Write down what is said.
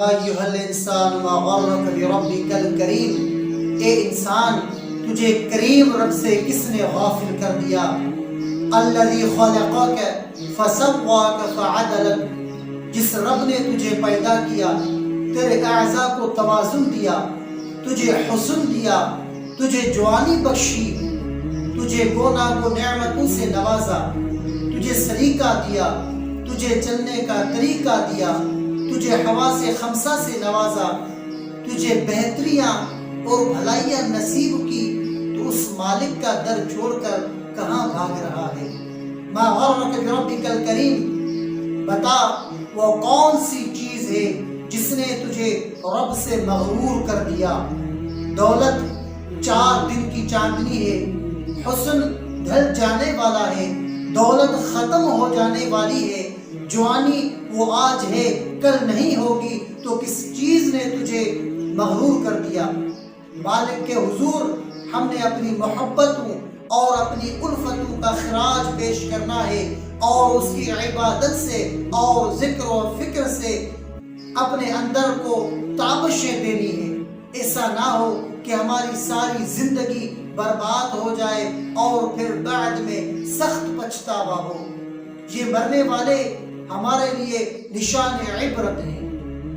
ایھا الانسان ما غرک بربک الکریم، اے انسان تجھے کریم رب سے کس نے غافل کر دیا؟ الذی خلقک فسواک فعدلک، جس رب نے تجھے پیدا کیا، تیرے اعضاء کو توازن دیا، تجھے حسن دیا، تجھے جوانی بخشی، تجھے گوناگو نعمتوں سے نوازا، تجھے سلیقہ دیا، تجھے چلنے کا طریقہ دیا، تجھے حواس خمسہ سے نوازا، تجھے بہتریاں اور بھلائیاں نصیب کی، تو اس مالک کا در چھوڑ کر کہاں بھاگ رہا ہے؟ ما غرک بربک الکریم، بتا وہ کون سی چیز ہے جس نے تجھے رب سے مغرور کر دیا؟ دولت 4 دن کی چاندنی ہے، حسن ڈھل جانے والا ہے، دولت ختم ہو جانے والی ہے، جوانی وہ آج ہے کل نہیں ہوگی، تو کس چیز نے تجھے مغرور کر دیا؟ مالک کے حضور ہم نے اپنی محبتوں اور اپنی الفتوں کا خراج پیش کرنا ہے، اور اس کی عبادت سے اور ذکر و فکر سے اپنے اندر کو تابشیں دینی ہے۔ ایسا نہ ہو کہ ہماری ساری زندگی برباد ہو جائے اور پھر بعد میں سخت پچھتاوا ہو۔ یہ مرنے والے ہمارے لیے نشان عبرت ہیں۔